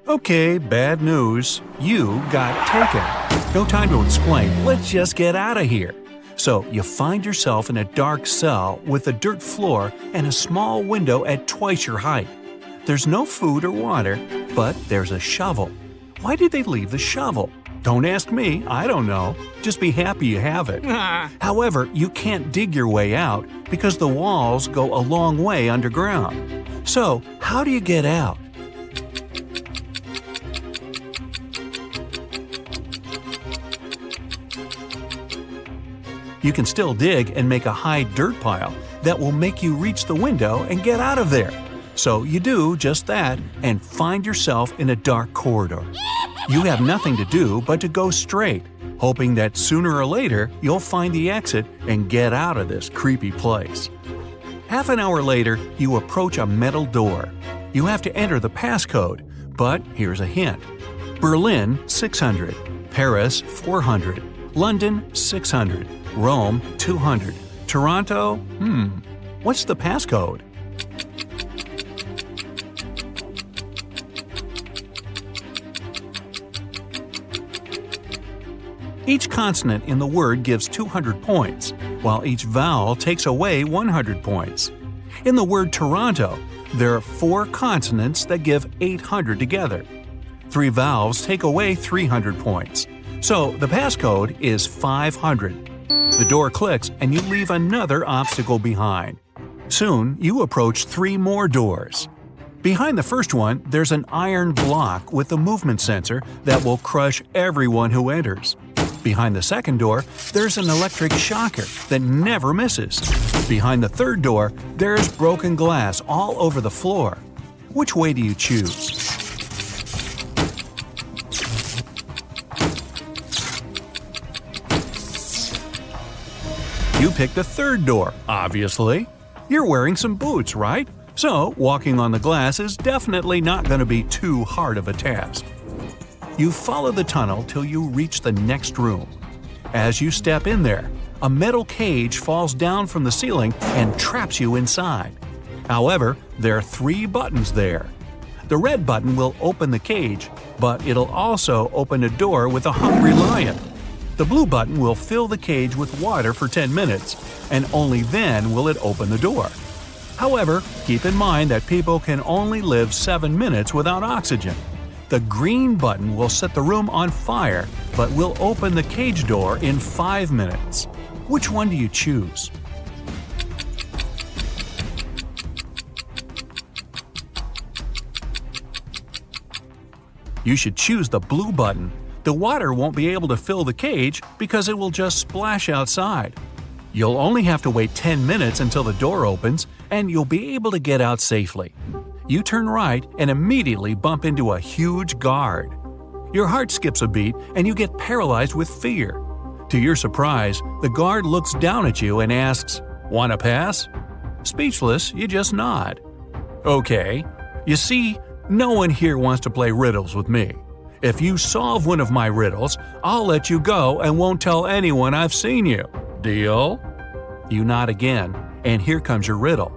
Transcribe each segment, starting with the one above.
Okay, bad news. You got taken. No time to explain. Let's just get out of here. So you find yourself in a dark cell with a dirt floor and a small window at twice your height. There's no food or water, but there's a shovel. Why did they leave the shovel? Don't ask me, I don't know. Just be happy you have it. However, you can't dig your way out because the walls go a long way underground. So, how do you get out? You can still dig and make a high dirt pile that will make you reach the window and get out of there. So you do just that and find yourself in a dark corridor. You have nothing to do but to go straight, hoping that sooner or later you'll find the exit and get out of this creepy place. Half an hour later, you approach a metal door. You have to enter the passcode, but here's a hint. Berlin, 600. Paris, 400. London, 600. Rome, 200. Toronto, what's the passcode? Each consonant in the word gives 200 points, while each vowel takes away 100 points. In the word Toronto, there are 4 consonants that give 800 together. 3 vowels take away 300 points. So the passcode is 500. The door clicks and you leave another obstacle behind. Soon, you approach 3 more doors. Behind the first one, there's an iron block with a movement sensor that will crush everyone who enters. Behind the second door, there's an electric shocker that never misses. Behind the third door, there's broken glass all over the floor. Which way do you choose? You pick the third door, obviously. You're wearing some boots, right? So, walking on the glass is definitely not going to be too hard of a task. You follow the tunnel till you reach the next room. As you step in there, a metal cage falls down from the ceiling and traps you inside. However, there are 3 buttons there. The red button will open the cage, but it'll also open a door with a hungry lion. The blue button will fill the cage with water for 10 minutes, and only then will it open the door. However, keep in mind that people can only live 7 minutes without oxygen. The green button will set the room on fire, but will open the cage door in 5 minutes. Which one do you choose? You should choose the blue button. The water won't be able to fill the cage because it will just splash outside. You'll only have to wait 10 minutes until the door opens, and you'll be able to get out safely. You turn right and immediately bump into a huge guard. Your heart skips a beat and you get paralyzed with fear. To your surprise, the guard looks down at you and asks, "Want to pass?" Speechless, you just nod. Okay. You see, no one here wants to play riddles with me. If you solve one of my riddles, I'll let you go and won't tell anyone I've seen you. Deal? You nod again, and here comes your riddle.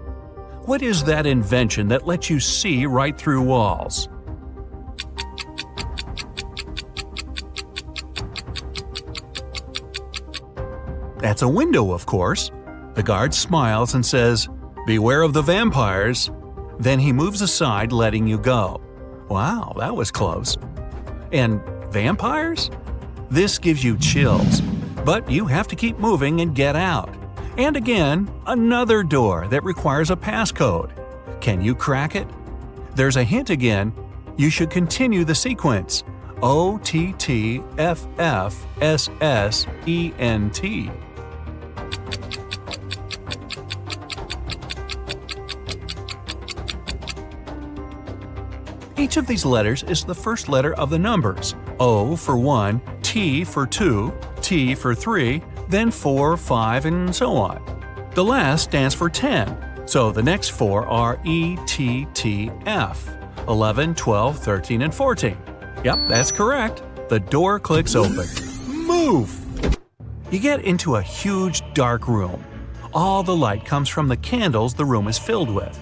What is that invention that lets you see right through walls? That's a window, of course. The guard smiles and says, "Beware of the vampires." Then he moves aside, letting you go. Wow, that was close. And vampires? This gives you chills, but you have to keep moving and get out. And again, another door that requires a passcode. Can you crack it? There's a hint again. You should continue the sequence. OTTFFSSENT. Each of these letters is the first letter of the numbers. O for 1, T for 2, T for 3, then 4, 5, and so on. The last stands for 10, so the next 4 are E, T, T, F, 11, 12, 13, and 14. Yep, that's correct. The door clicks open. Move! You get into a huge dark room. All the light comes from the candles the room is filled with.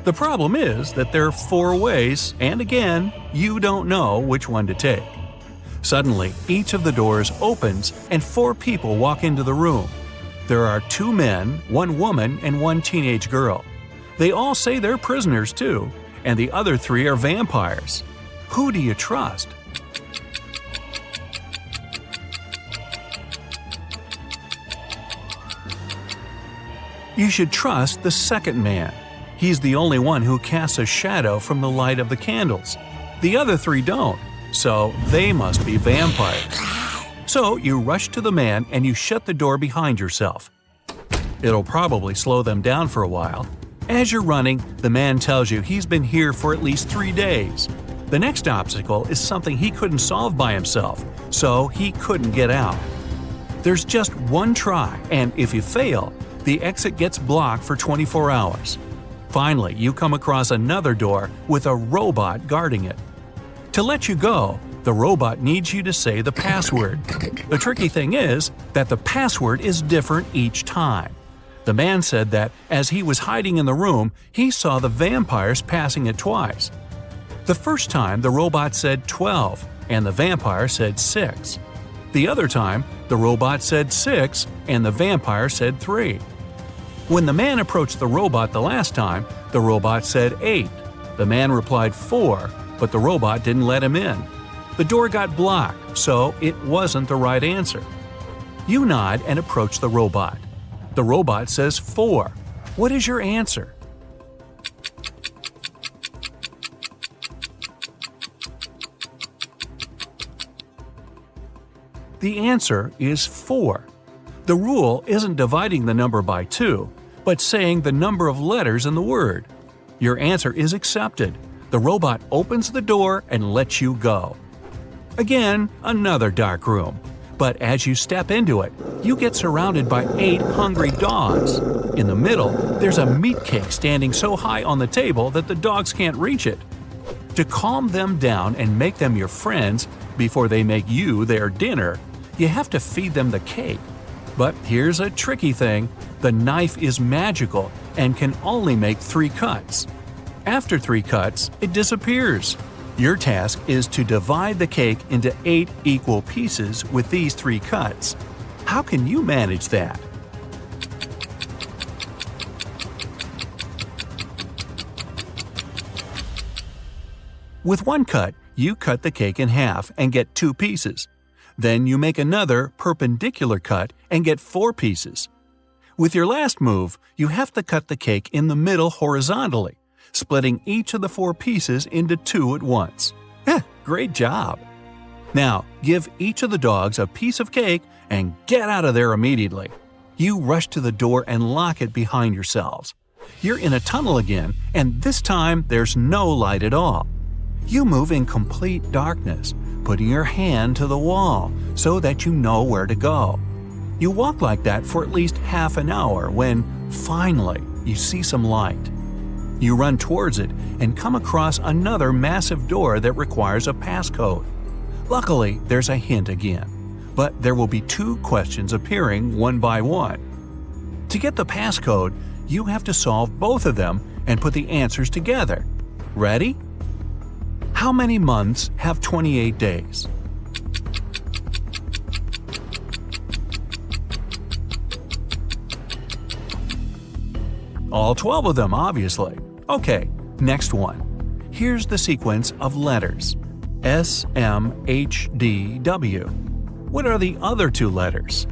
The problem is that there are 4 ways, and again, you don't know which one to take. Suddenly, each of the doors opens and 4 people walk into the room. There are 2 men, 1 woman, and 1 teenage girl. They all say they're prisoners too, and the other 3 are vampires. Who do you trust? You should trust the second man. He's the only one who casts a shadow from the light of the candles. The other 3 don't, so they must be vampires. So you rush to the man and you shut the door behind yourself. It'll probably slow them down for a while. As you're running, the man tells you he's been here for at least 3 days. The next obstacle is something he couldn't solve by himself, so he couldn't get out. There's just one try, and if you fail, the exit gets blocked for 24 hours. Finally, you come across another door with a robot guarding it. To let you go, the robot needs you to say the password. The tricky thing is that the password is different each time. The man said that as he was hiding in the room, he saw the vampires passing it twice. The first time, the robot said 12, and the vampire said 6. The other time, the robot said 6, and the vampire said 3. When the man approached the robot the last time, the robot said 8. The man replied 4, but the robot didn't let him in. The door got blocked, so it wasn't the right answer. You nod and approach the robot. The robot says 4. What is your answer? The answer is 4. The rule isn't dividing the number by 2, but saying the number of letters in the word. Your answer is accepted. The robot opens the door and lets you go. Again, another dark room. But as you step into it, you get surrounded by 8 hungry dogs. In the middle, there's a meat cake standing so high on the table that the dogs can't reach it. To calm them down and make them your friends before they make you their dinner, you have to feed them the cake. But here's a tricky thing. The knife is magical and can only make 3 cuts. After 3 cuts, it disappears. Your task is to divide the cake into 8 equal pieces with these 3 cuts. How can you manage that? With 1 cut, you cut the cake in half and get 2 pieces. Then you make another perpendicular cut and get 4 pieces. With your last move, you have to cut the cake in the middle horizontally, splitting each of the 4 pieces into 2 at once. Great job! Now, give each of the dogs a piece of cake and get out of there immediately. You rush to the door and lock it behind yourselves. You're in a tunnel again, and this time there's no light at all. You move in complete darkness, putting your hand to the wall so that you know where to go. You walk like that for at least half an hour when, finally, you see some light. You run towards it and come across another massive door that requires a passcode. Luckily, there's a hint again, but there will be 2 questions appearing one by one. To get the passcode, you have to solve both of them and put the answers together. Ready? How many months have 28 days? All 12 of them, obviously. Okay, next one. Here's the sequence of letters. S, M, H, D, W. What are the other 2 letters?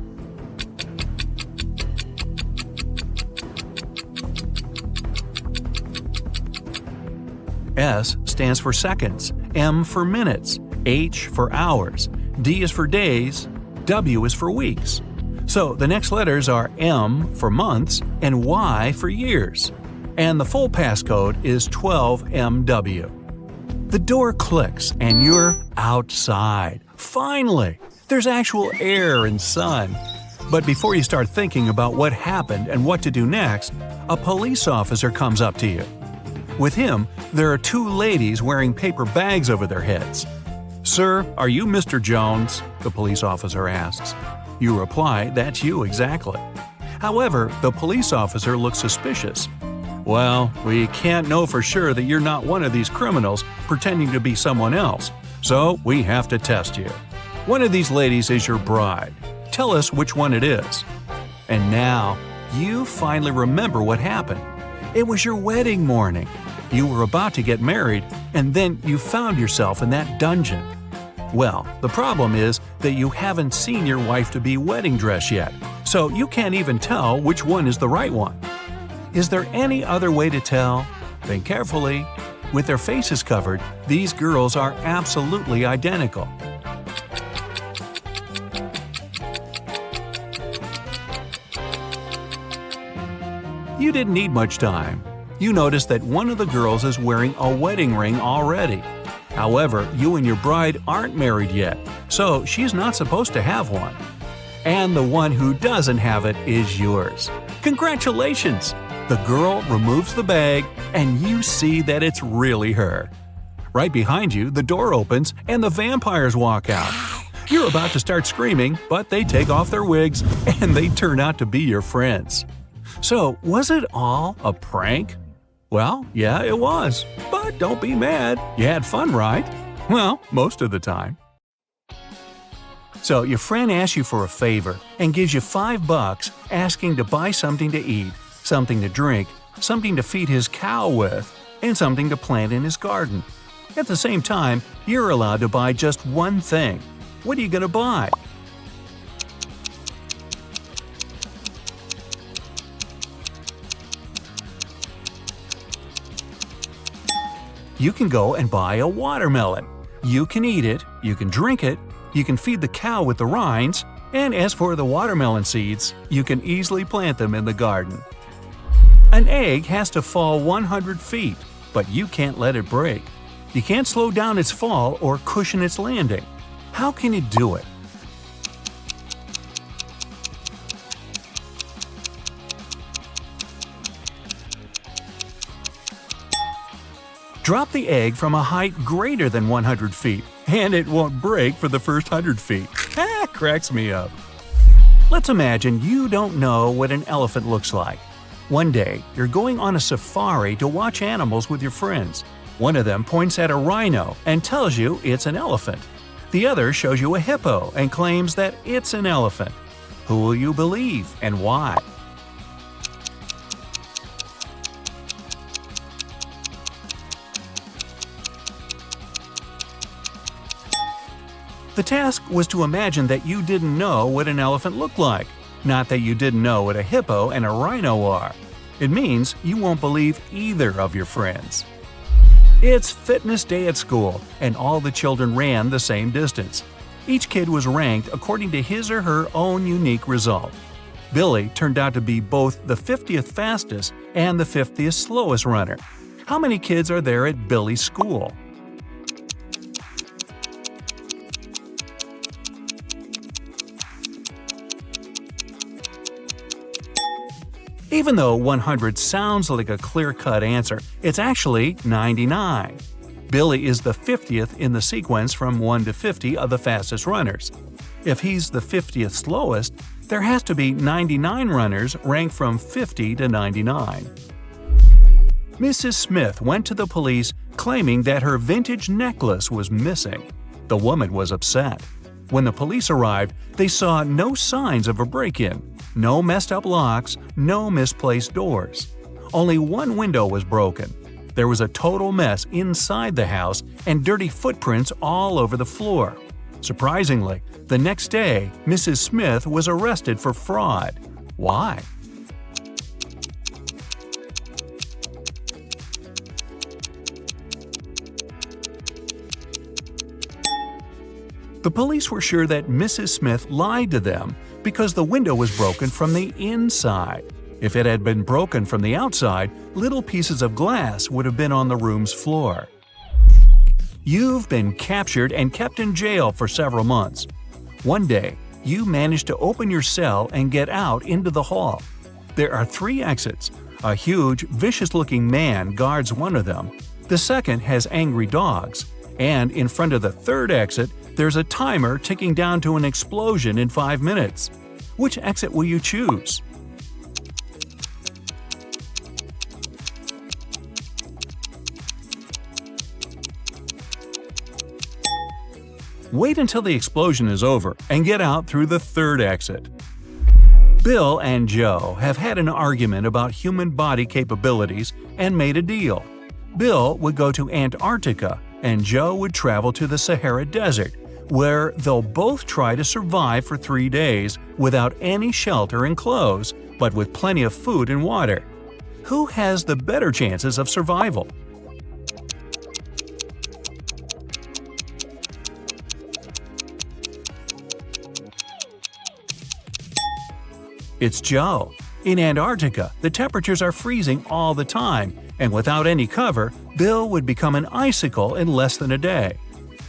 S stands for seconds, M for minutes, H for hours, D is for days, W is for weeks. So the next letters are M for months and Y for years. And the full passcode is 12MW. The door clicks and you're outside. Finally! There's actual air and sun. But before you start thinking about what happened and what to do next, a police officer comes up to you. With him, there are 2 ladies wearing paper bags over their heads. "Sir, are you Mr. Jones?" the police officer asks. You reply, "That's you exactly." However, the police officer looks suspicious. Well, we can't know for sure that you're not one of these criminals pretending to be someone else, so we have to test you. One of these ladies is your bride. Tell us which one it is. And now, you finally remember what happened. It was your wedding morning. You were about to get married, and then you found yourself in that dungeon. Well, the problem is that you haven't seen your wife-to-be wedding dress yet, so you can't even tell which one is the right one. Is there any other way to tell? Think carefully. With their faces covered, these girls are absolutely identical. You didn't need much time. You noticed that one of the girls is wearing a wedding ring already. However, you and your bride aren't married yet, so she's not supposed to have one. And the one who doesn't have it is yours. Congratulations! The girl removes the bag, and you see that it's really her. Right behind you, the door opens and the vampires walk out. You're about to start screaming, but they take off their wigs and they turn out to be your friends. So, was it all a prank? Well, yeah, it was. But don't be mad. You had fun, right? Well, most of the time. So, your friend asks you for a favor and gives you $5 asking to buy something to eat, something to drink, something to feed his cow with, and something to plant in his garden. At the same time, you're allowed to buy just one thing. What are you going to buy? You can go and buy a watermelon. You can eat it, you can drink it, you can feed the cow with the rinds, and as for the watermelon seeds, you can easily plant them in the garden. An egg has to fall 100 feet, but you can't let it break. You can't slow down its fall or cushion its landing. How can you do it? Drop the egg from a height greater than 100 feet, and it won't break for the first 100 feet. Cracks me up. Let's imagine you don't know what an elephant looks like. One day, you're going on a safari to watch animals with your friends. One of them points at a rhino and tells you it's an elephant. The other shows you a hippo and claims that it's an elephant. Who will you believe and why? The task was to imagine that you didn't know what an elephant looked like, not that you didn't know what a hippo and a rhino are. It means you won't believe either of your friends. It's fitness day at school, and all the children ran the same distance. Each kid was ranked according to his or her own unique result. Billy turned out to be both the 50th fastest and the 50th slowest runner. How many kids are there at Billy's school? Even though 100 sounds like a clear-cut answer, it's actually 99. Billy is the 50th in the sequence from 1 to 50 of the fastest runners. If he's the 50th slowest, there has to be 99 runners ranked from 50 to 99. Mrs. Smith went to the police claiming that her vintage necklace was missing. The woman was upset. When the police arrived, they saw no signs of a break-in, no messed-up locks, no misplaced doors. Only one window was broken. There was a total mess inside the house and dirty footprints all over the floor. Surprisingly, the next day, Mrs. Smith was arrested for fraud. Why? The police were sure that Mrs. Smith lied to them because the window was broken from the inside. If it had been broken from the outside, little pieces of glass would have been on the room's floor. You've been captured and kept in jail for several months. One day, you managed to open your cell and get out into the hall. There are 3 exits. A huge, vicious-looking man guards one of them. The second has angry dogs. And in front of the third exit, there's a timer ticking down to an explosion in 5 minutes. Which exit will you choose? Wait until the explosion is over and get out through the third exit. Bill and Joe have had an argument about human body capabilities and made a deal. Bill would go to Antarctica and Joe would travel to the Sahara Desert, where they'll both try to survive for 3 days without any shelter and clothes, but with plenty of food and water. Who has the better chances of survival? It's Joe. In Antarctica, the temperatures are freezing all the time, and without any cover, Bill would become an icicle in less than a day.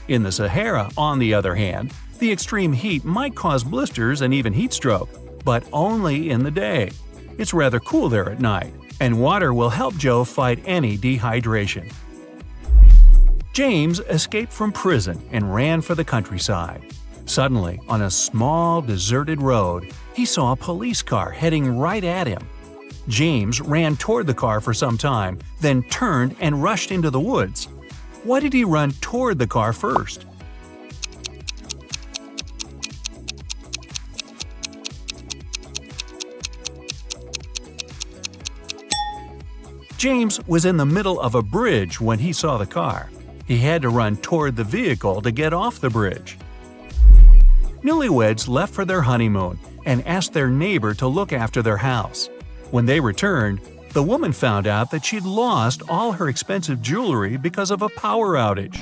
In the Sahara, on the other hand, the extreme heat might cause blisters and even heat stroke, but only in the day. It's rather cool there at night, and water will help Joe fight any dehydration. James escaped from prison and ran for the countryside. Suddenly, on a small, deserted road, he saw a police car heading right at him. James ran toward the car for some time, then turned and rushed into the woods. Why did he run toward the car first? James was in the middle of a bridge when he saw the car. He had to run toward the vehicle to get off the bridge. Newlyweds left for their honeymoon and asked their neighbor to look after their house. When they returned, the woman found out that she'd lost all her expensive jewelry because of a power outage.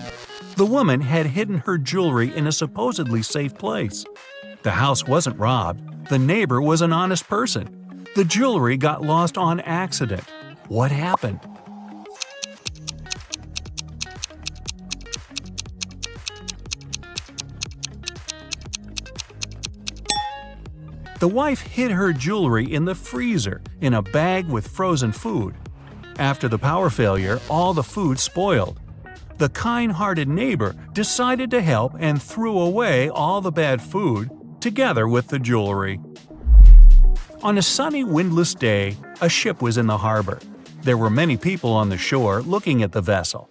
The woman had hidden her jewelry in a supposedly safe place. The house wasn't robbed. The neighbor was an honest person. The jewelry got lost on accident. What happened? The wife hid her jewelry in the freezer in a bag with frozen food. After the power failure, all the food spoiled. The kind-hearted neighbor decided to help and threw away all the bad food, together with the jewelry. On a sunny, windless day, a ship was in the harbor. There were many people on the shore looking at the vessel.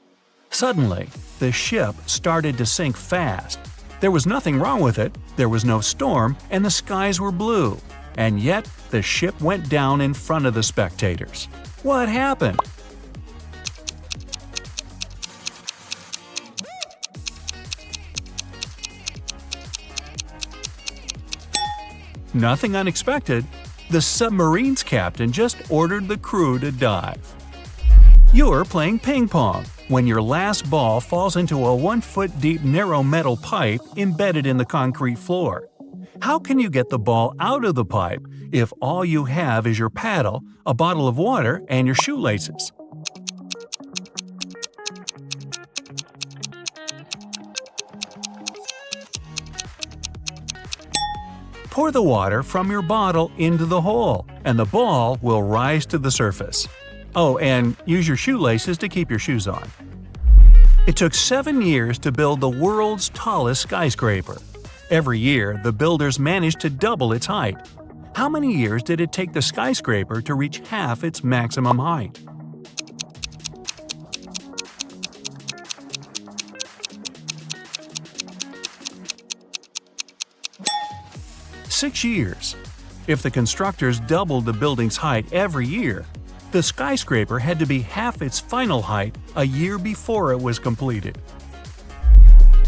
Suddenly, the ship started to sink fast. There was nothing wrong with it, there was no storm, and the skies were blue. And yet, the ship went down in front of the spectators. What happened? Nothing unexpected. The submarine's captain just ordered the crew to dive. You're playing ping pong when your last ball falls into a 1-foot-deep narrow metal pipe embedded in the concrete floor. How can you get the ball out of the pipe if all you have is your paddle, a bottle of water, and your shoelaces? Pour the water from your bottle into the hole, and the ball will rise to the surface. Oh, and use your shoelaces to keep your shoes on. It took 7 years to build the world's tallest skyscraper. Every year, the builders managed to double its height. How many years did it take the skyscraper to reach half its maximum height? Six years. If the constructors doubled the building's height every year, the skyscraper had to be half its final height a year before it was completed.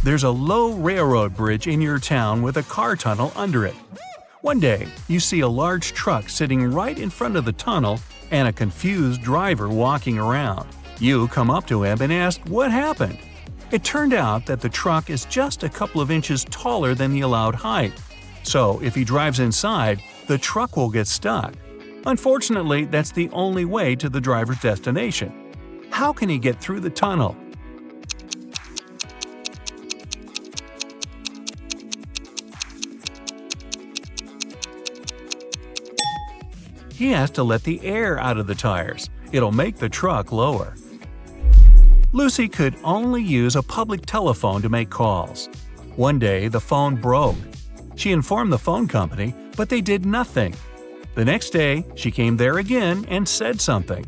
There's a low railroad bridge in your town with a car tunnel under it. One day, you see a large truck sitting right in front of the tunnel and a confused driver walking around. You come up to him and ask what happened. It turned out that the truck is just a couple of inches taller than the allowed height. So if he drives inside, the truck will get stuck. Unfortunately, that's the only way to the driver's destination. How can he get through the tunnel? He has to let the air out of the tires. It'll make the truck lower. Lucy could only use a public telephone to make calls. One day, the phone broke. She informed the phone company, but they did nothing. The next day, she came there again and said something.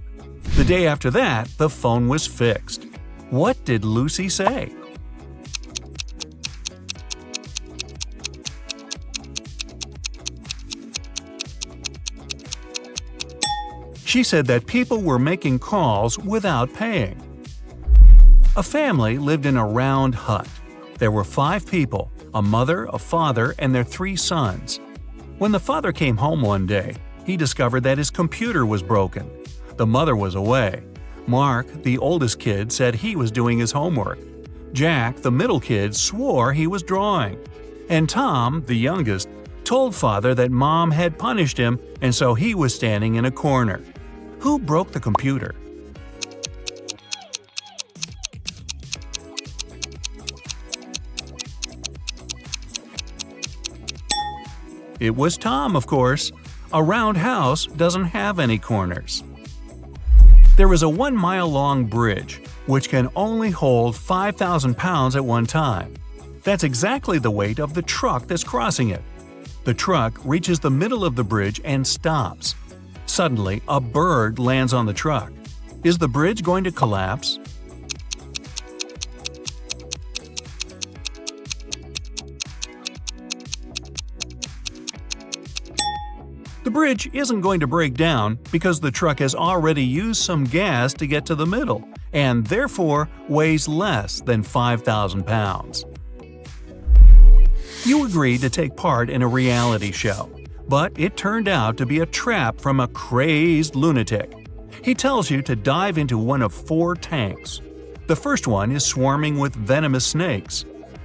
The day after that, the phone was fixed. What did Lucy say? She said that people were making calls without paying. A family lived in a round hut. There were 5 people, a mother, a father, and their 3 sons. When the father came home one day, he discovered that his computer was broken. The mother was away. Mark, the oldest kid, said he was doing his homework. Jack, the middle kid, swore he was drawing. And Tom, the youngest, told father that mom had punished him and so he was standing in a corner. Who broke the computer? It was Tom, of course. A round house doesn't have any corners. There is a 1-mile-long bridge, which can only hold 5,000 pounds at one time. That's exactly the weight of the truck that's crossing it. The truck reaches the middle of the bridge and stops. Suddenly, a bird lands on the truck. Is the bridge going to collapse? The bridge isn't going to break down because the truck has already used some gas to get to the middle and therefore weighs less than 5,000 pounds. You agreed to take part in a reality show, but it turned out to be a trap from a crazed lunatic. He tells you to dive into one of 4 tanks. The first one is swarming with venomous snakes.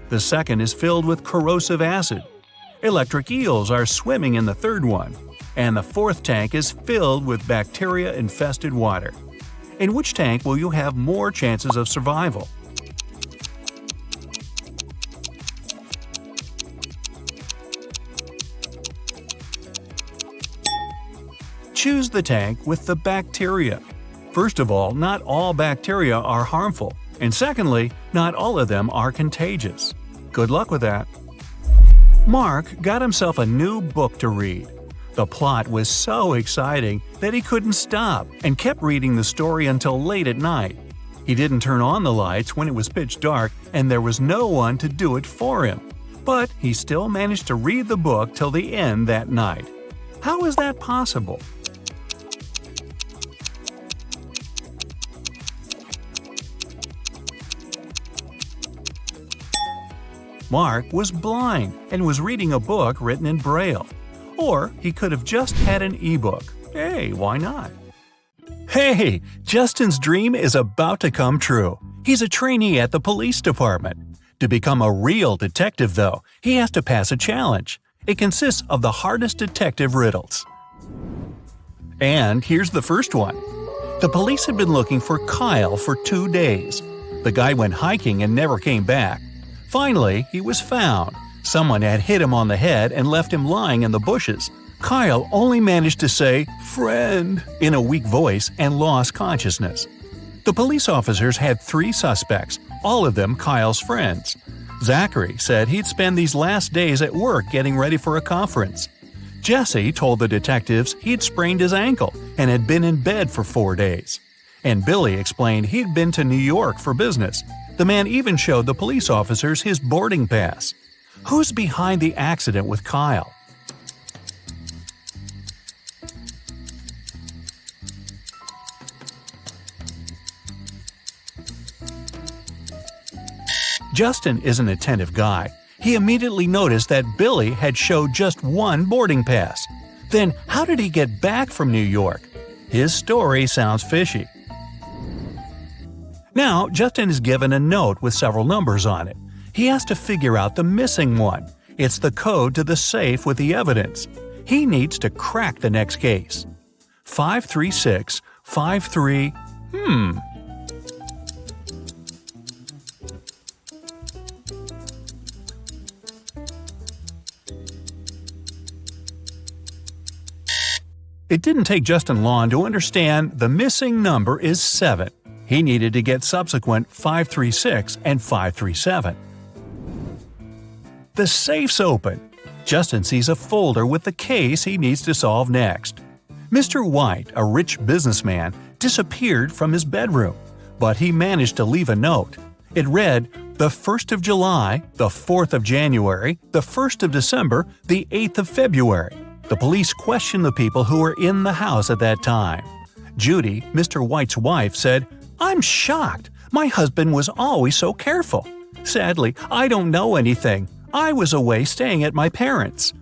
The second is filled with corrosive acid. Electric eels are swimming in the third one. And the fourth tank is filled with bacteria-infested water. In which tank will you have more chances of survival? Choose the tank with the bacteria. First of all, not all bacteria are harmful, and secondly, not all of them are contagious. Good luck with that. Mark got himself a new book to read. The plot was so exciting that he couldn't stop and kept reading the story until late at night. He didn't turn on the lights when it was pitch dark and there was no one to do it for him. But he still managed to read the book till the end that night. How is that possible? Mark was blind and was reading a book written in Braille. Or he could have just had an e-book. Hey, why not? Hey, Justin's dream is about to come true. He's a trainee at the police department. To become a real detective, though, he has to pass a challenge. It consists of the hardest detective riddles. And here's the first one. The police had been looking for Kyle for 2 days. The guy went hiking and never came back. Finally, he was found. Someone had hit him on the head and left him lying in the bushes. Kyle only managed to say, "Friend," in a weak voice and lost consciousness. The police officers had 3 suspects, all of them Kyle's friends. Zachary said he'd spend these last days at work getting ready for a conference. Jesse told the detectives he'd sprained his ankle and had been in bed for 4 days. And Billy explained he'd been to New York for business. The man even showed the police officers his boarding pass. Who's behind the accident with Kyle? Justin is an attentive guy. He immediately noticed that Billy had showed just 1 boarding pass. Then how did he get back from New York? His story sounds fishy. Now, Justin is given a note with several numbers on it. He has to figure out the missing one. It's the code to the safe with the evidence. He needs to crack the next case. 53653. It didn't take Justin long to understand the missing number is 7. He needed to get subsequent 536 and 537. The safe's open. Justin sees a folder with the case he needs to solve next. Mr. White, a rich businessman, disappeared from his bedroom, but he managed to leave a note. It read, the 1st of July, the 4th of January, the 1st of December, the 8th of February. The police questioned the people who were in the house at that time. Judy, Mr. White's wife, said, "I'm shocked. My husband was always so careful. Sadly, I don't know anything. I was away staying at my parents'."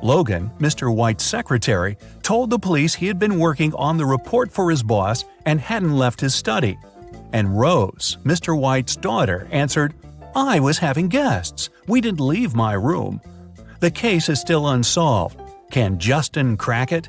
Logan, Mr. White's secretary, told the police he had been working on the report for his boss and hadn't left his study. And Rose, Mr. White's daughter, answered, "I was having guests. We didn't leave my room." The case is still unsolved. Can Justin crack it?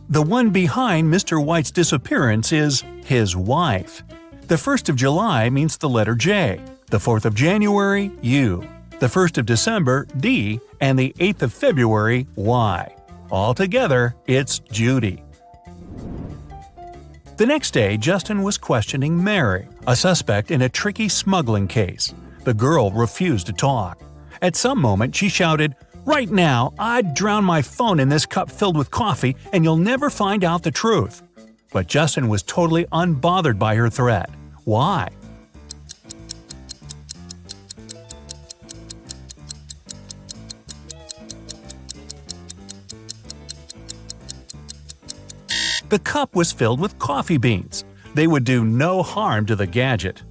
The one behind Mr. White's disappearance is his wife. The 1st of July means the letter J, the 4th of January, U, the 1st of December, D, and the 8th of February, Y. Altogether, it's Judy. The next day, Justin was questioning Mary, a suspect in a tricky smuggling case. The girl refused to talk. At some moment, she shouted, "Right now, I'd drown my phone in this cup filled with coffee and you'll never find out the truth." But Justin was totally unbothered by her threat. Why? The cup was filled with coffee beans. They would do no harm to the gadget.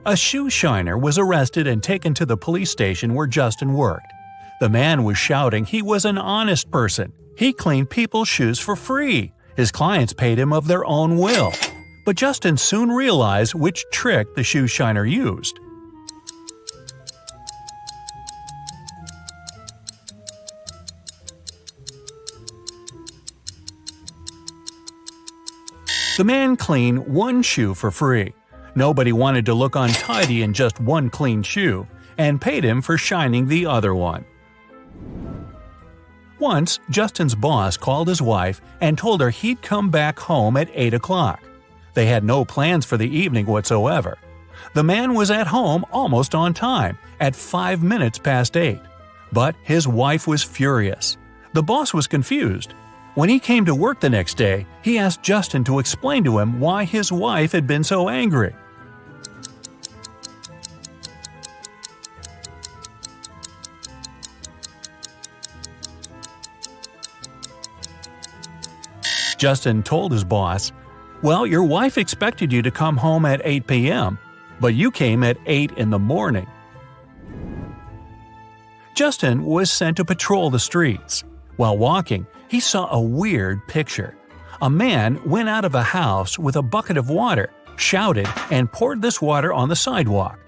A shoe shiner was arrested and taken to the police station where Justin worked. The man was shouting he was an honest person. He cleaned people's shoes for free. His clients paid him of their own will. But Justin soon realized which trick the shoe shiner used. The man cleaned one shoe for free. Nobody wanted to look untidy in just one clean shoe, and paid him for shining the other one. Once, Justin's boss called his wife and told her he'd come back home at 8 o'clock. They had no plans for the evening whatsoever. The man was at home almost on time, at 5 minutes past 8. But his wife was furious. The boss was confused. When he came to work the next day, he asked Justin to explain to him why his wife had been so angry. Justin told his boss, "Well, your wife expected you to come home at 8 p.m., but you came at 8 in the morning." Justin was sent to patrol the streets. While walking, he saw a weird picture. A man went out of a house with a bucket of water, shouted, and poured this water on the sidewalk.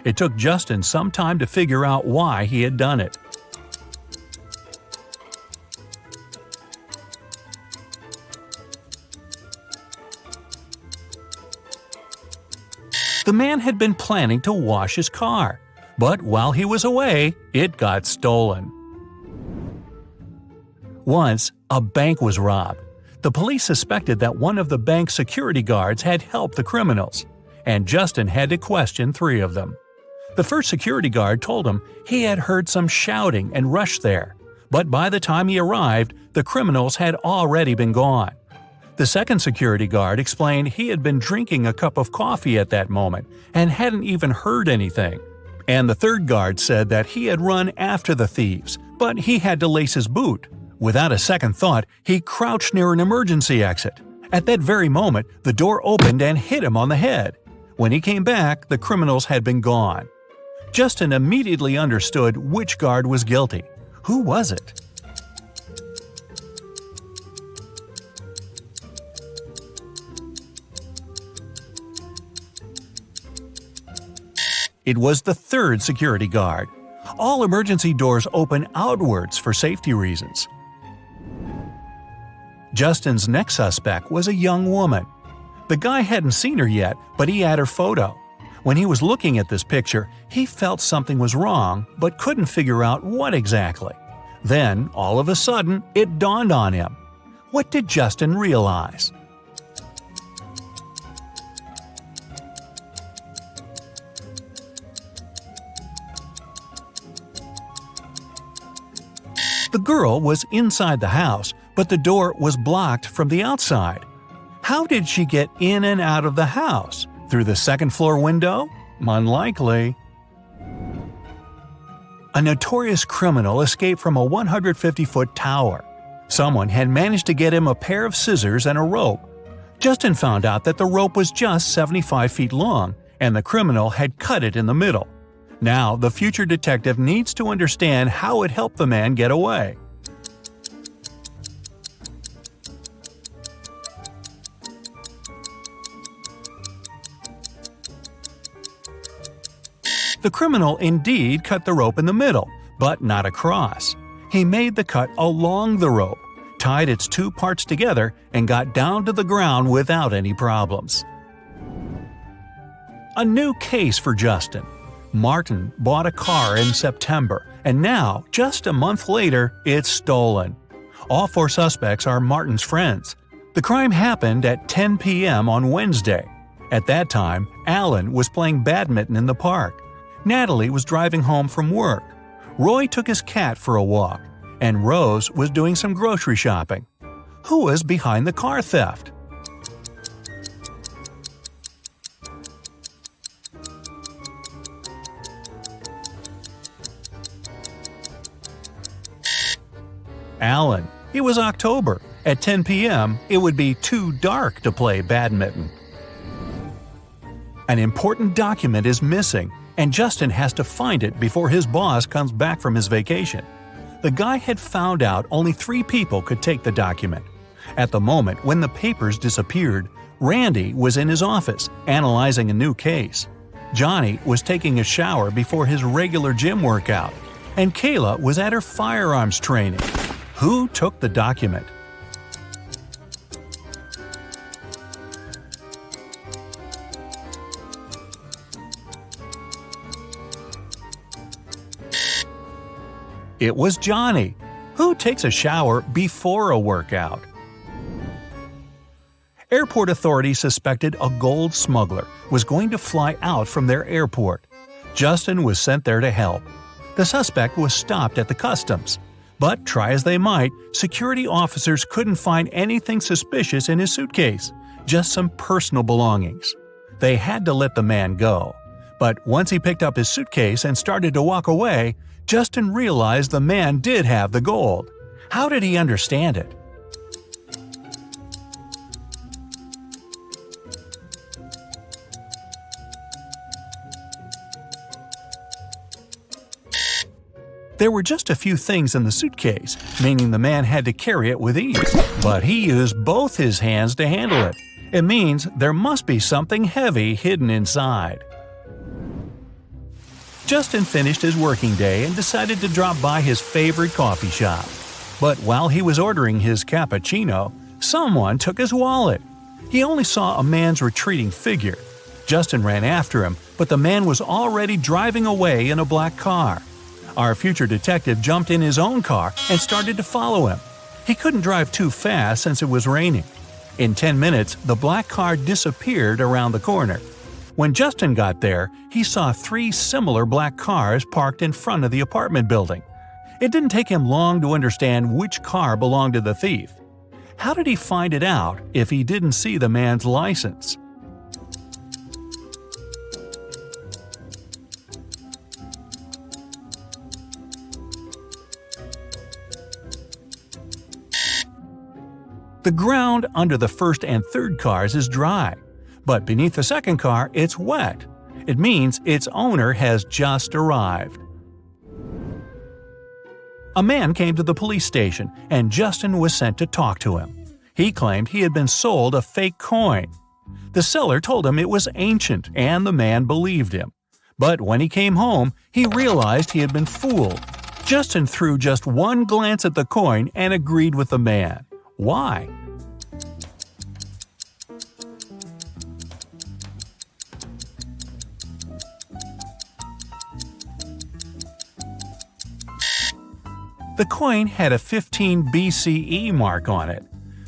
It took Justin some time to figure out why he had done it. The man had been planning to wash his car, but while he was away, it got stolen. Once, a bank was robbed. The police suspected that one of the bank's security guards had helped the criminals, and Justin had to question 3 of them. The first security guard told him he had heard some shouting and rushed there, but by the time he arrived, the criminals had already been gone. The second security guard explained he had been drinking a cup of coffee at that moment and hadn't even heard anything. And the third guard said that he had run after the thieves, but he had to lace his boot. Without a second thought, he crouched near an emergency exit. At that very moment, the door opened and hit him on the head. When he came back, the criminals had been gone. Justin immediately understood which guard was guilty. Who was it? It was the third security guard. All emergency doors open outwards for safety reasons. Justin's next suspect was a young woman. The guy hadn't seen her yet, but he had her photo. When he was looking at this picture, he felt something was wrong, but couldn't figure out what exactly. Then, all of a sudden, it dawned on him. What did Justin realize? The girl was inside the house, but the door was blocked from the outside. How did she get in and out of the house? Through the second-floor window? Unlikely. A notorious criminal escaped from a 150-foot tower. Someone had managed to get him a pair of scissors and a rope. Justin found out that the rope was just 75 feet long, and the criminal had cut it in the middle. Now, the future detective needs to understand how it helped the man get away. The criminal indeed cut the rope in the middle, but not across. He made the cut along the rope, tied its two parts together, and got down to the ground without any problems. A new case for Justin. Martin bought a car in September, and now, just a month later, it's stolen. All four suspects are Martin's friends. The crime happened at 10 p.m. on Wednesday. At that time, Alan was playing badminton in the park. Natalie was driving home from work. Roy took his cat for a walk, and Rose was doing some grocery shopping. Who was behind the car theft? Alan. It was October. At 10 p.m., it would be too dark to play badminton. An important document is missing, and Justin has to find it before his boss comes back from his vacation. The guy had found out only 3 people could take the document. At the moment when the papers disappeared, Randy was in his office, analyzing a new case. Johnny was taking a shower before his regular gym workout, and Kayla was at her firearms training. Who took the document? It was Johnny. Who takes a shower before a workout? Airport authorities suspected a gold smuggler was going to fly out from their airport. Justin was sent there to help. The suspect was stopped at the customs. But try as they might, security officers couldn't find anything suspicious in his suitcase, just some personal belongings. They had to let the man go. But once he picked up his suitcase and started to walk away, Justin realized the man did have the gold. How did he understand it? There were just a few things in the suitcase, meaning the man had to carry it with ease. But he used both his hands to handle it. It means there must be something heavy hidden inside. Justin finished his working day and decided to drop by his favorite coffee shop. But while he was ordering his cappuccino, someone took his wallet. He only saw a man's retreating figure. Justin ran after him, but the man was already driving away in a black car. Our future detective jumped in his own car and started to follow him. He couldn't drive too fast since it was raining. In 10 minutes, the black car disappeared around the corner. When Justin got there, he saw 3 similar black cars parked in front of the apartment building. It didn't take him long to understand which car belonged to the thief. How did he find it out if he didn't see the man's license? The ground under the first and third cars is dry, but beneath the second car it's wet. It means its owner has just arrived. A man came to the police station and Justin was sent to talk to him. He claimed he had been sold a fake coin. The seller told him it was ancient and the man believed him. But when he came home, he realized he had been fooled. Justin threw just one glance at the coin and agreed with the man. Why? The coin had a 15 BCE mark on it,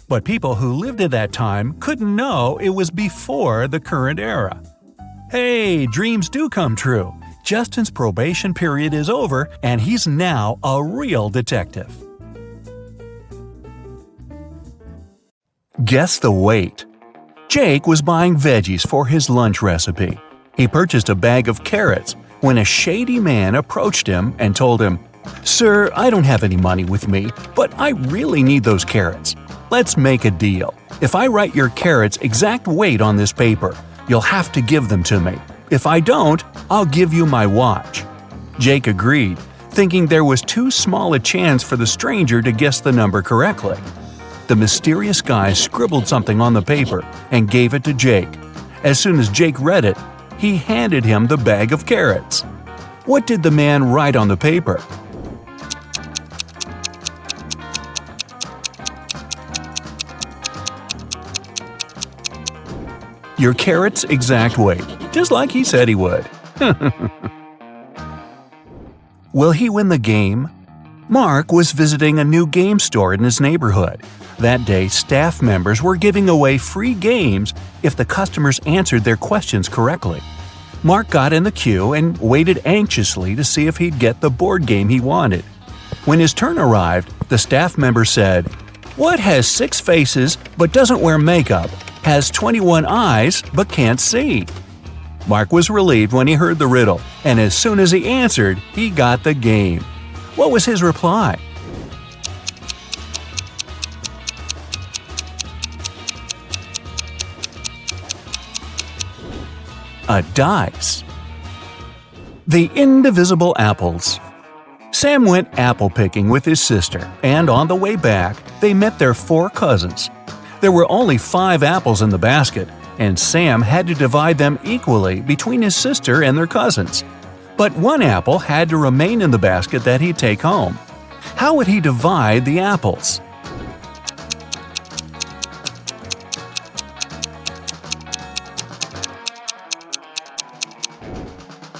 but people who lived at that time couldn't know it was before the current era. Hey, dreams do come true. Justin's probation period is over and he's now a real detective. Guess the weight. Jake was buying veggies for his lunch recipe. He purchased a bag of carrots when a shady man approached him and told him, "Sir, I don't have any money with me, but I really need those carrots. Let's make a deal. If I write your carrots' exact weight on this paper, you'll have to give them to me. If I don't, I'll give you my watch." Jake agreed, thinking there was too small a chance for the stranger to guess the number correctly. The mysterious guy scribbled something on the paper and gave it to Jake. As soon as Jake read it, he handed him the bag of carrots. What did the man write on the paper? Your carrot's exact weight, just like he said he would. Will he win the game? Mark was visiting a new game store in his neighborhood. That day, staff members were giving away free games if the customers answered their questions correctly. Mark got in the queue and waited anxiously to see if he'd get the board game he wanted. When his turn arrived, the staff member said, "What has 6 faces but doesn't wear makeup, has 21 eyes but can't see?" Mark was relieved when he heard the riddle, and as soon as he answered, he got the game. What was his reply? A dice. The indivisible apples. Sam went apple picking with his sister, and on the way back, they met their 4 cousins. There were only 5 apples in the basket, and Sam had to divide them equally between his sister and their cousins. But 1 apple had to remain in the basket that he'd take home. How would he divide the apples?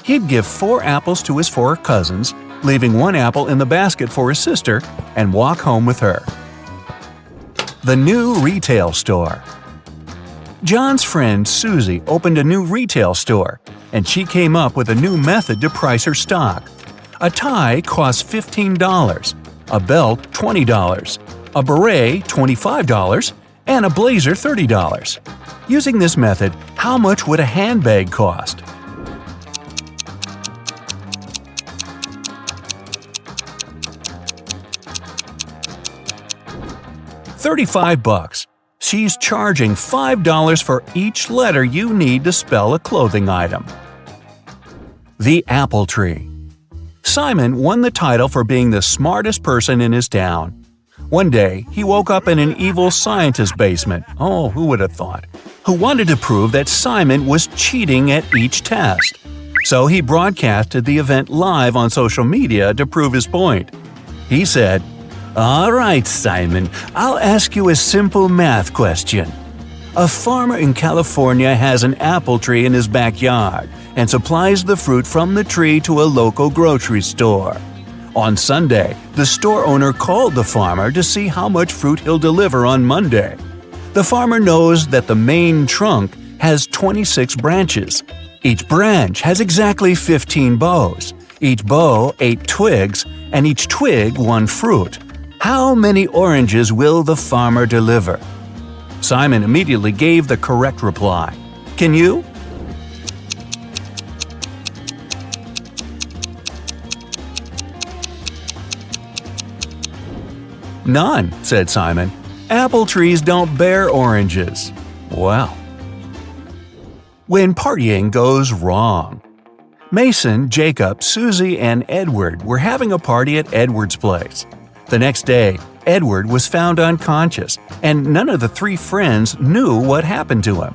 He'd give 4 apples to his 4 cousins, leaving 1 apple in the basket for his sister, and walk home with her. The new retail store. John's friend Susie opened a new retail store, and she came up with a new method to price her stock. A tie cost $15, a belt $20, a beret $25, and a blazer $30. Using this method, how much would a handbag cost? $35. She's charging $5 for each letter you need to spell a clothing item. The apple tree. Simon won the title for being the smartest person in his town. One day, he woke up in an evil scientist's basement. Oh, who would have thought? Who wanted to prove that Simon was cheating at each test. So he broadcasted the event live on social media to prove his point. He said, "All right, Simon, I'll ask you a simple math question. A farmer in California has an apple tree in his backyard and supplies the fruit from the tree to a local grocery store. On Sunday, the store owner called the farmer to see how much fruit he'll deliver on Monday. The farmer knows that the main trunk has 26 branches. Each branch has exactly 15 boughs, each bough 8 twigs, and each twig 1 fruit. How many oranges will the farmer deliver?" Simon immediately gave the correct reply. Can you? "None," said Simon. "Apple trees don't bear oranges." Well. When partying goes wrong. Mason, Jacob, Susie, and Edward were having a party at Edward's place. The next day, Edward was found unconscious, and none of the 3 friends knew what happened to him.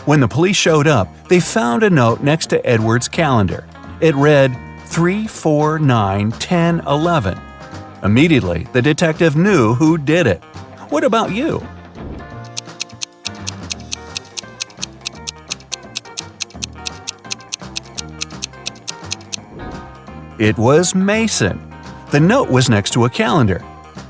When the police showed up, they found a note next to Edward's calendar. It read 3, 4, 9, 10, 11. Immediately, the detective knew who did it. What about you? It was Mason. The note was next to a calendar.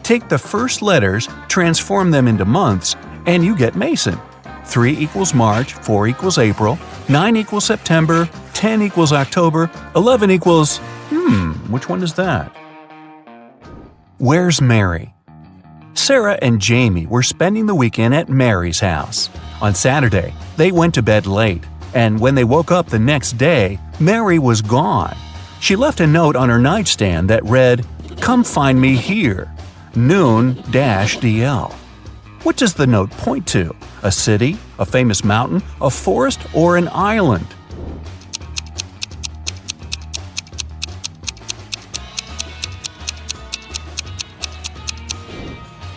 Take the first letters, transform them into months, and you get Mason. 3 equals March, 4 equals April, 9 equals September, 10 equals October, 11 equals… which one is that? Where's Mary? Sarah and Jamie were spending the weekend at Mary's house. On Saturday, they went to bed late, and when they woke up the next day, Mary was gone. She left a note on her nightstand that read, "Come find me here, noon-DL." What does the note point to? A city, a famous mountain, a forest, or an island?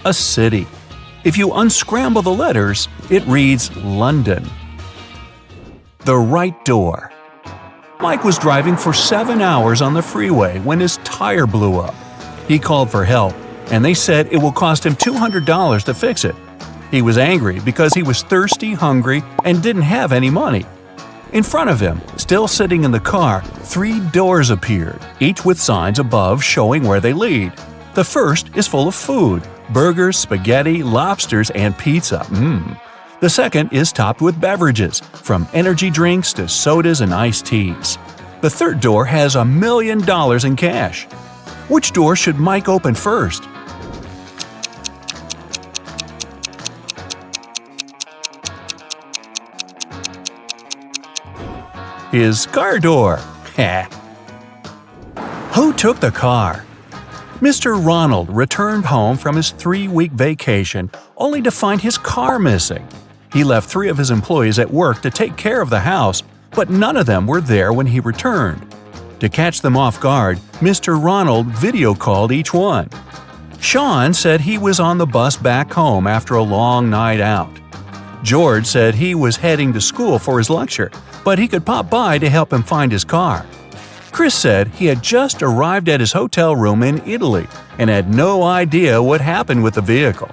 A city. If you unscramble the letters, it reads London. The right door. Mike was driving for 7 hours on the freeway when his tire blew up. He called for help, and they said it will cost him $200 to fix it. He was angry because he was thirsty, hungry, and didn't have any money. In front of him, still sitting in the car, 3 doors appeared, each with signs above showing where they lead. The first is full of food: burgers, spaghetti, lobsters, and pizza. The second is topped with beverages, from energy drinks to sodas and iced teas. The third door has $1 million in cash. Which door should Mike open first? His car door. Who took the car? Mr. Ronald returned home from his 3-week vacation only to find his car missing. He left 3 of his employees at work to take care of the house, but none of them were there when he returned. To catch them off guard, Mr. Ronald video called each one. Sean said he was on the bus back home after a long night out. George said he was heading to school for his lecture, but he could pop by to help him find his car. Chris said he had just arrived at his hotel room in Italy and had no idea what happened with the vehicle.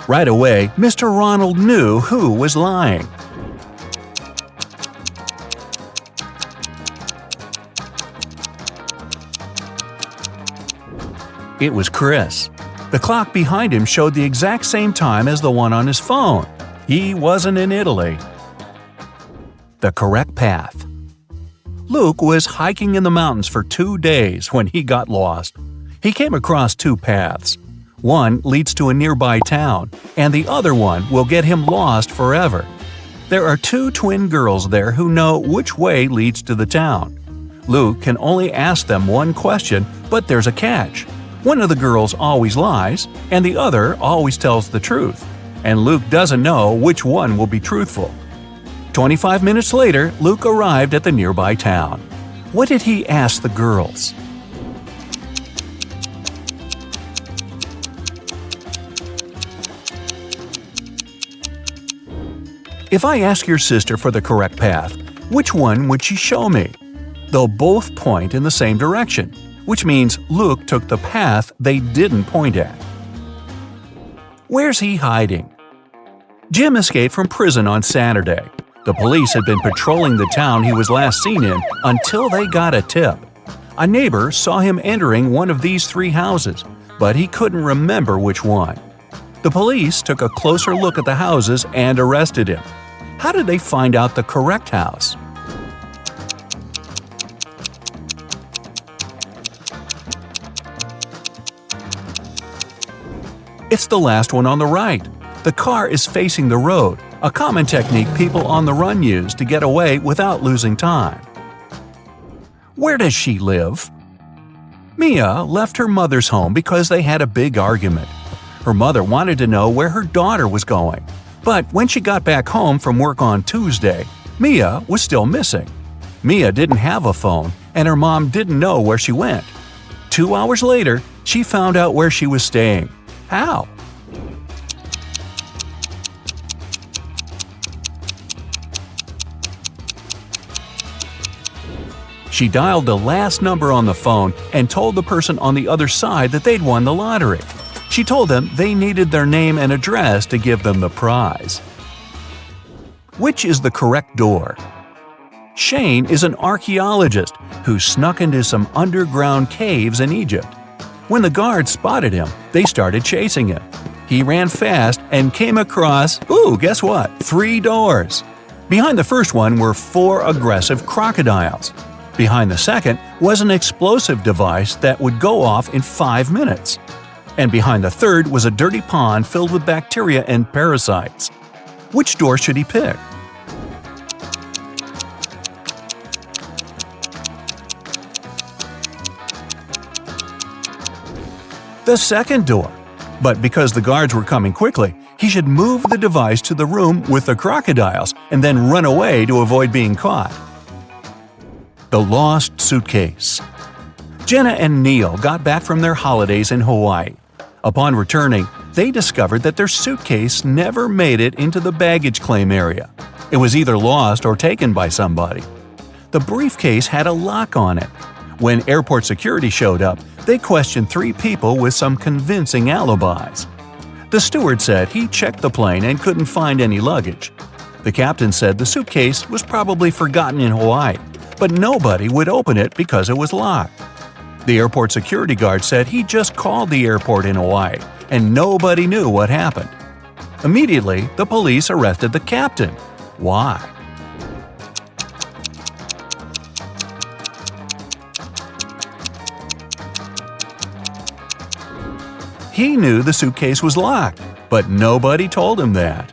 Right away, Mr. Ronald knew who was lying. It was Chris. The clock behind him showed the exact same time as the one on his phone. He wasn't in Italy. The correct path. Luke was hiking in the mountains for 2 days when he got lost. He came across 2 paths. One leads to a nearby town, and the other one will get him lost forever. There are 2 twin girls there who know which way leads to the town. Luke can only ask them one question, but there's a catch. One of the girls always lies, and the other always tells the truth. And Luke doesn't know which one will be truthful. 25 minutes later, Luke arrived at the nearby town. What did he ask the girls? If I ask your sister for the correct path, which one would she show me? They'll both point in the same direction, which means Luke took the path they didn't point at. Where's he hiding? Jim escaped from prison on Saturday. The police had been patrolling the town he was last seen in until they got a tip. A neighbor saw him entering one of these 3 houses, but he couldn't remember which one. The police took a closer look at the houses and arrested him. How did they find out the correct house? It's the last one on the right. The car is facing the road, a common technique people on the run use to get away without losing time. Where does she live? Mia left her mother's home because they had a big argument. Her mother wanted to know where her daughter was going, but when she got back home from work on Tuesday, Mia was still missing. Mia didn't have a phone, and her mom didn't know where she went. 2 hours later, she found out where she was staying. How? She dialed the last number on the phone and told the person on the other side that they'd won the lottery. She told them they needed their name and address to give them the prize. Which is the correct door? Shane is an archaeologist who snuck into some underground caves in Egypt. When the guards spotted him, they started chasing him. He ran fast and came across, guess what? 3 doors. Behind the first one were 4 aggressive crocodiles. Behind the second was an explosive device that would go off in 5 minutes. and behind the third was a dirty pond filled with bacteria and parasites. Which door should he pick? The second door. But because the guards were coming quickly, he should move the device to the room with the crocodiles and then run away to avoid being caught. The lost suitcase. Jenna and Neil got back from their holidays in Hawaii. Upon returning, they discovered that their suitcase never made it into the baggage claim area. It was either lost or taken by somebody. The briefcase had a lock on it. When airport security showed up, they questioned 3 people with some convincing alibis. The steward said he checked the plane and couldn't find any luggage. The captain said the suitcase was probably forgotten in Hawaii, but nobody would open it because it was locked. The airport security guard said he just called the airport in Hawaii, and nobody knew what happened. Immediately, the police arrested the captain. Why? He knew the suitcase was locked, but nobody told him that.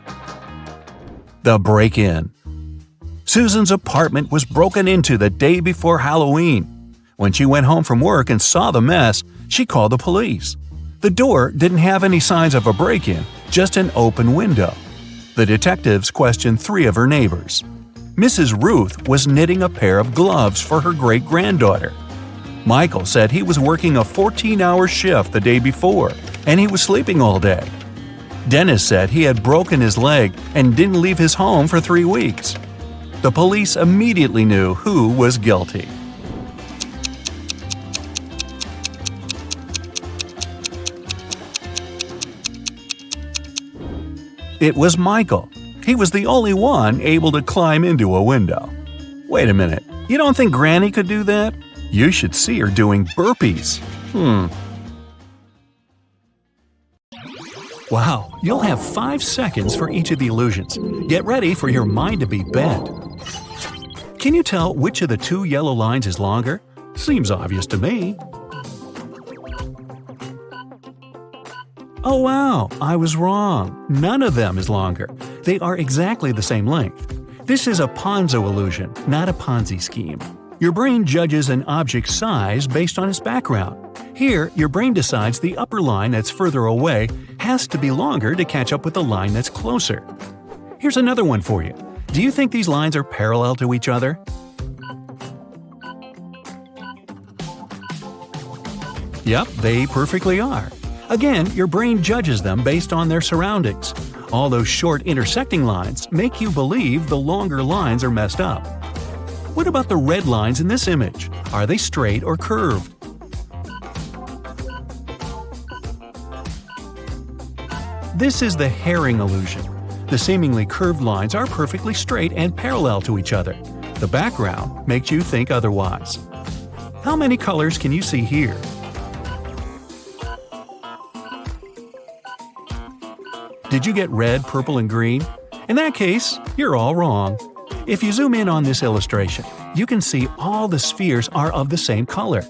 The break-in. Susan's apartment was broken into the day before Halloween. When she went home from work and saw the mess, she called the police. The door didn't have any signs of a break-in, just an open window. The detectives questioned 3 of her neighbors. Mrs. Ruth was knitting a pair of gloves for her great-granddaughter. Michael said he was working a 14-hour shift the day before, and he was sleeping all day. Dennis said he had broken his leg and didn't leave his home for 3 weeks. The police immediately knew who was guilty. It was Michael. He was the only one able to climb into a window. Wait a minute, you don't think Granny could do that? You should see her doing burpees. Wow, you'll have 5 seconds for each of the illusions. Get ready for your mind to be bent. Can you tell which of the 2 yellow lines is longer? Seems obvious to me. Oh wow, I was wrong. None of them is longer. They are exactly the same length. This is a Ponzo illusion, not a Ponzi scheme. Your brain judges an object's size based on its background. Here, your brain decides the upper line that's further away has to be longer to catch up with the line that's closer. Here's another one for you. Do you think these lines are parallel to each other? Yep, they perfectly are. Again, your brain judges them based on their surroundings. All those short intersecting lines make you believe the longer lines are messed up. What about the red lines in this image? Are they straight or curved? This is the herring illusion. The seemingly curved lines are perfectly straight and parallel to each other. The background makes you think otherwise. How many colors can you see here? Did you get red, purple, and green? In that case, you're all wrong. If you zoom in on this illustration, you can see all the spheres are of the same color.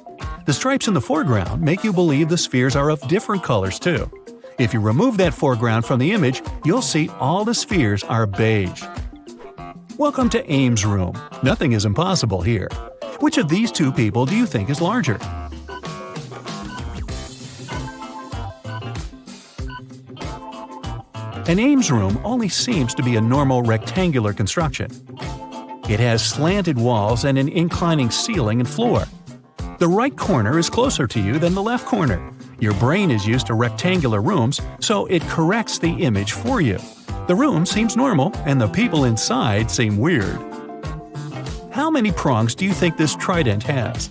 The stripes in the foreground make you believe the spheres are of different colors too. If you remove that foreground from the image, you'll see all the spheres are beige. Welcome to Ames' room. Nothing is impossible here. Which of these 2 people do you think is larger? An Ames room only seems to be a normal rectangular construction. It has slanted walls and an inclining ceiling and floor. The right corner is closer to you than the left corner. Your brain is used to rectangular rooms, so it corrects the image for you. The room seems normal, and the people inside seem weird. How many prongs do you think this trident has?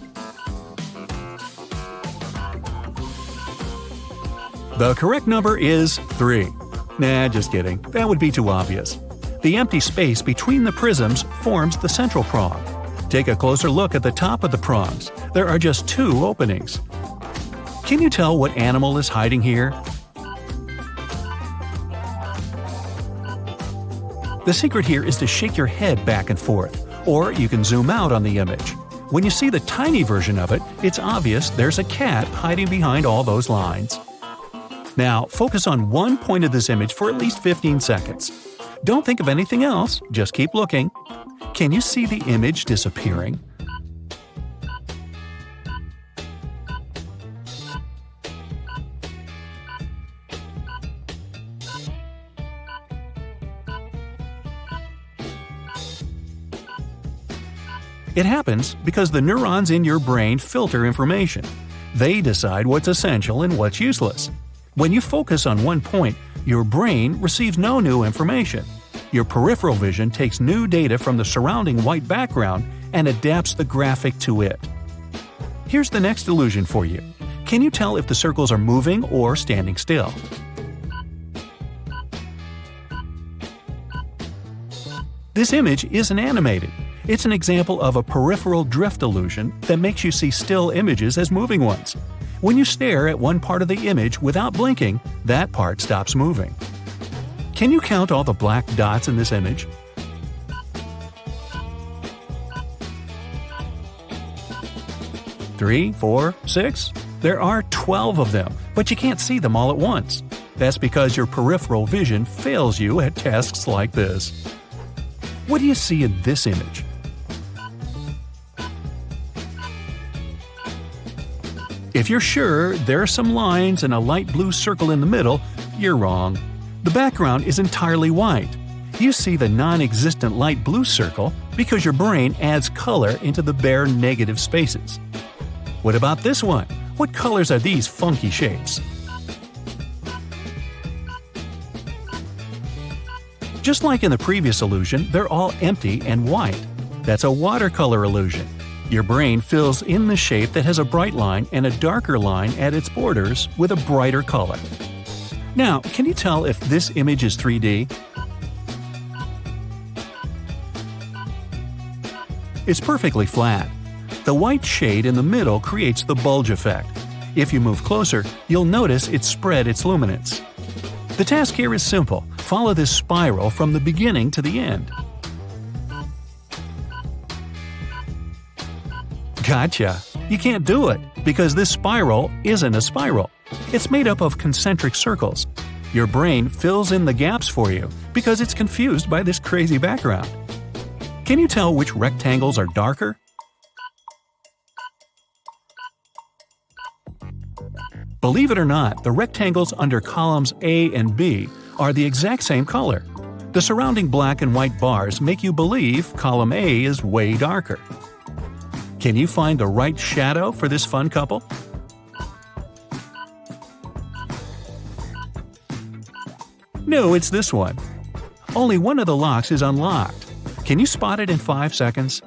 The correct number is 3. Nah, just kidding. That would be too obvious. The empty space between the prisms forms the central prong. Take a closer look at the top of the prongs. There are just 2 openings. Can you tell what animal is hiding here? The secret here is to shake your head back and forth, or you can zoom out on the image. When you see the tiny version of it, it's obvious there's a cat hiding behind all those lines. Now, focus on one point of this image for at least 15 seconds. Don't think of anything else, just keep looking. Can you see the image disappearing? It happens because the neurons in your brain filter information. They decide what's essential and what's useless. When you focus on one point, your brain receives no new information. Your peripheral vision takes new data from the surrounding white background and adapts the graphic to it. Here's the next illusion for you. Can you tell if the circles are moving or standing still? This image isn't animated. It's an example of a peripheral drift illusion that makes you see still images as moving ones. When you stare at one part of the image without blinking, that part stops moving. Can you count all the black dots in this image? Three, 4, 6? There are 12 of them, but you can't see them all at once. That's because your peripheral vision fails you at tasks like this. What do you see in this image? If you're sure there are some lines and a light blue circle in the middle, you're wrong. The background is entirely white. You see the non-existent light blue circle because your brain adds color into the bare negative spaces. What about this one? What colors are these funky shapes? Just like in the previous illusion, they're all empty and white. That's a watercolor illusion. Your brain fills in the shape that has a bright line and a darker line at its borders with a brighter color. Now, can you tell if this image is 3D? It's perfectly flat. The white shade in the middle creates the bulge effect. If you move closer, you'll notice it spread its luminance. The task here is simple. Follow this spiral from the beginning to the end. Gotcha! You can't do it, because this spiral isn't a spiral. It's made up of concentric circles. Your brain fills in the gaps for you, because it's confused by this crazy background. Can you tell which rectangles are darker? Believe it or not, the rectangles under columns A and B are the exact same color. The surrounding black and white bars make you believe column A is way darker. Can you find the right shadow for this fun couple? No, it's this one. Only one of the locks is unlocked. Can you spot it in 5 seconds?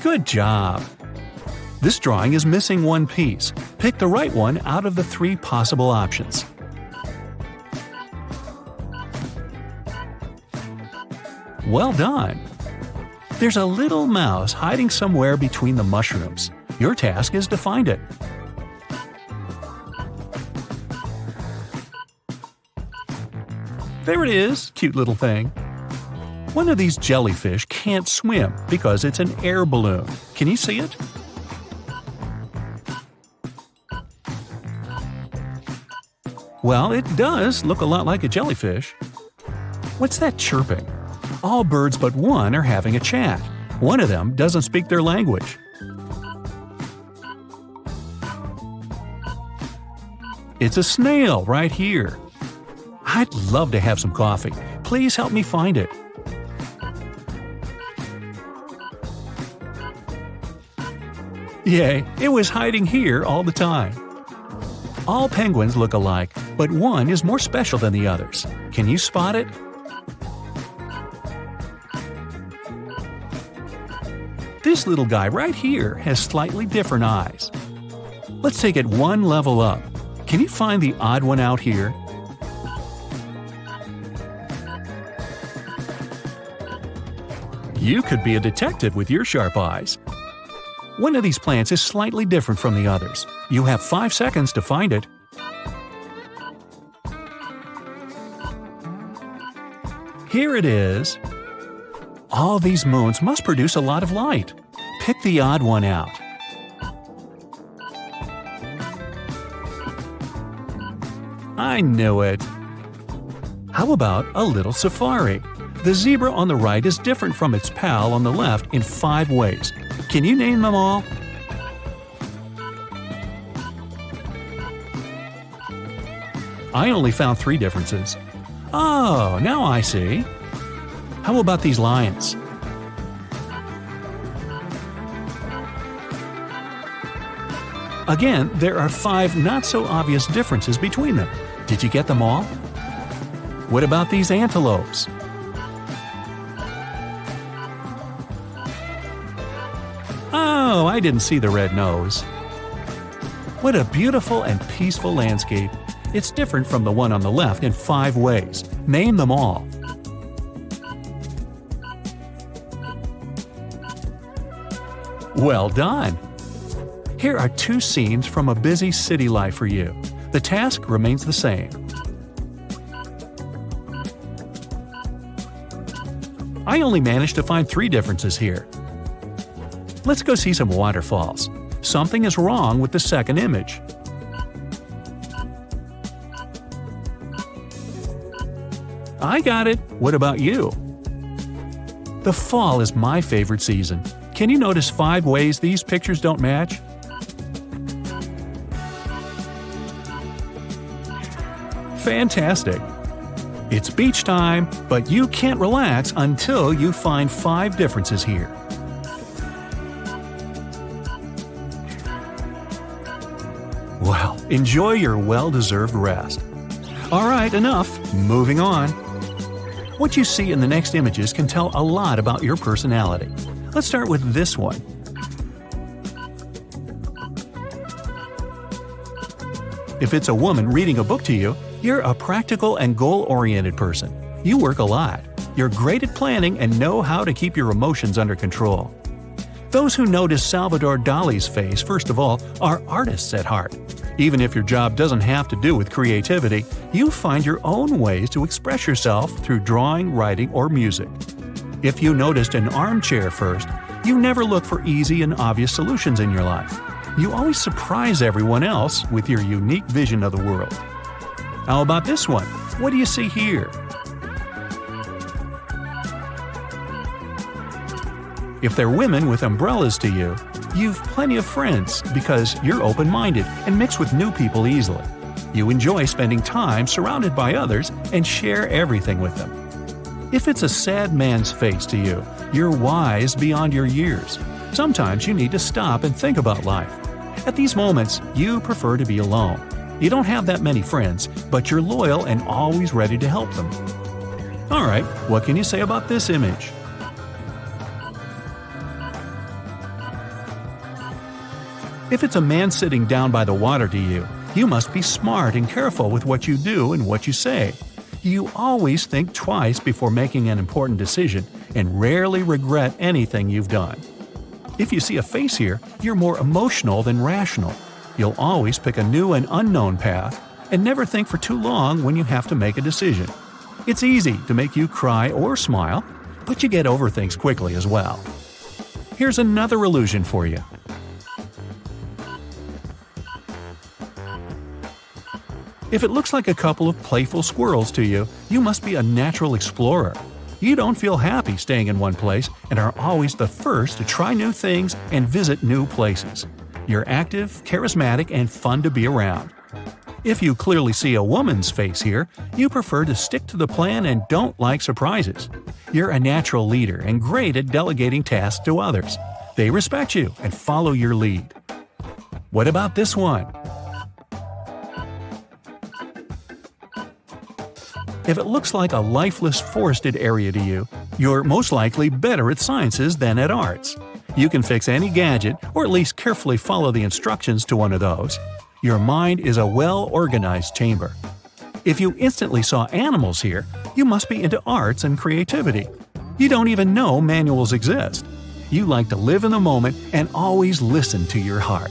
Good job! This drawing is missing one piece. Pick the right one out of the 3 possible options. Well done! There's a little mouse hiding somewhere between the mushrooms. Your task is to find it. There it is, cute little thing. One of these jellyfish can't swim because it's an air balloon. Can you see it? Well, it does look a lot like a jellyfish. What's that chirping? All birds but one are having a chat. One of them doesn't speak their language. It's a snail right here. I'd love to have some coffee. Please help me find it. Yay, it was hiding here all the time. All penguins look alike, but one is more special than the others. Can you spot it? This little guy right here has slightly different eyes. Let's take it one level up. Can you find the odd one out here? You could be a detective with your sharp eyes. One of these plants is slightly different from the others. You have 5 seconds to find it. Here it is. All these moons must produce a lot of light. Pick the odd one out. I knew it. How about a little safari? The zebra on the right is different from its pal on the left in 5 ways. Can you name them all? I only found 3 differences. Oh, now I see. How about these lions? Again, there are 5 not-so-obvious differences between them. Did you get them all? What about these antelopes? Oh, I didn't see the red nose. What a beautiful and peaceful landscape. It's different from the one on the left in 5 ways. Name them all. Well done! Here are 2 scenes from a busy city life for you. The task remains the same. I only managed to find 3 differences here. Let's go see some waterfalls. Something is wrong with the second image. I got it. What about you? The fall is my favorite season. Can you notice 5 ways these pictures don't match? Fantastic! It's beach time, but you can't relax until you find 5 differences here. Well, enjoy your well-deserved rest. Alright, enough. Moving on. What you see in the next images can tell a lot about your personality. Let's start with this one. If it's a woman reading a book to you, you're a practical and goal-oriented person. You work a lot. You're great at planning and know how to keep your emotions under control. Those who notice Salvador Dali's face, first of all, are artists at heart. Even if your job doesn't have to do with creativity, you find your own ways to express yourself through drawing, writing, or music. If you noticed an armchair first, you never look for easy and obvious solutions in your life. You always surprise everyone else with your unique vision of the world. How about this one? What do you see here? If they're women with umbrellas to you, you've plenty of friends because you're open-minded and mix with new people easily. You enjoy spending time surrounded by others and share everything with them. If it's a sad man's face to you, you're wise beyond your years. Sometimes you need to stop and think about life. At these moments, you prefer to be alone. You don't have that many friends, but you're loyal and always ready to help them. Alright, what can you say about this image? If it's a man sitting down by the water to you, you must be smart and careful with what you do and what you say. You always think twice before making an important decision and rarely regret anything you've done. If you see a face here, you're more emotional than rational. You'll always pick a new and unknown path and never think for too long when you have to make a decision. It's easy to make you cry or smile, but you get over things quickly as well. Here's another illusion for you. If it looks like a couple of playful squirrels to you, you must be a natural explorer. You don't feel happy staying in one place and are always the first to try new things and visit new places. You're active, charismatic, and fun to be around. If you clearly see a woman's face here, you prefer to stick to the plan and don't like surprises. You're a natural leader and great at delegating tasks to others. They respect you and follow your lead. What about this one? If it looks like a lifeless forested area to you, you're most likely better at sciences than at arts. You can fix any gadget, or at least carefully follow the instructions to one of those. Your mind is a well-organized chamber. If you instantly saw animals here, you must be into arts and creativity. You don't even know manuals exist. You like to live in the moment and always listen to your heart.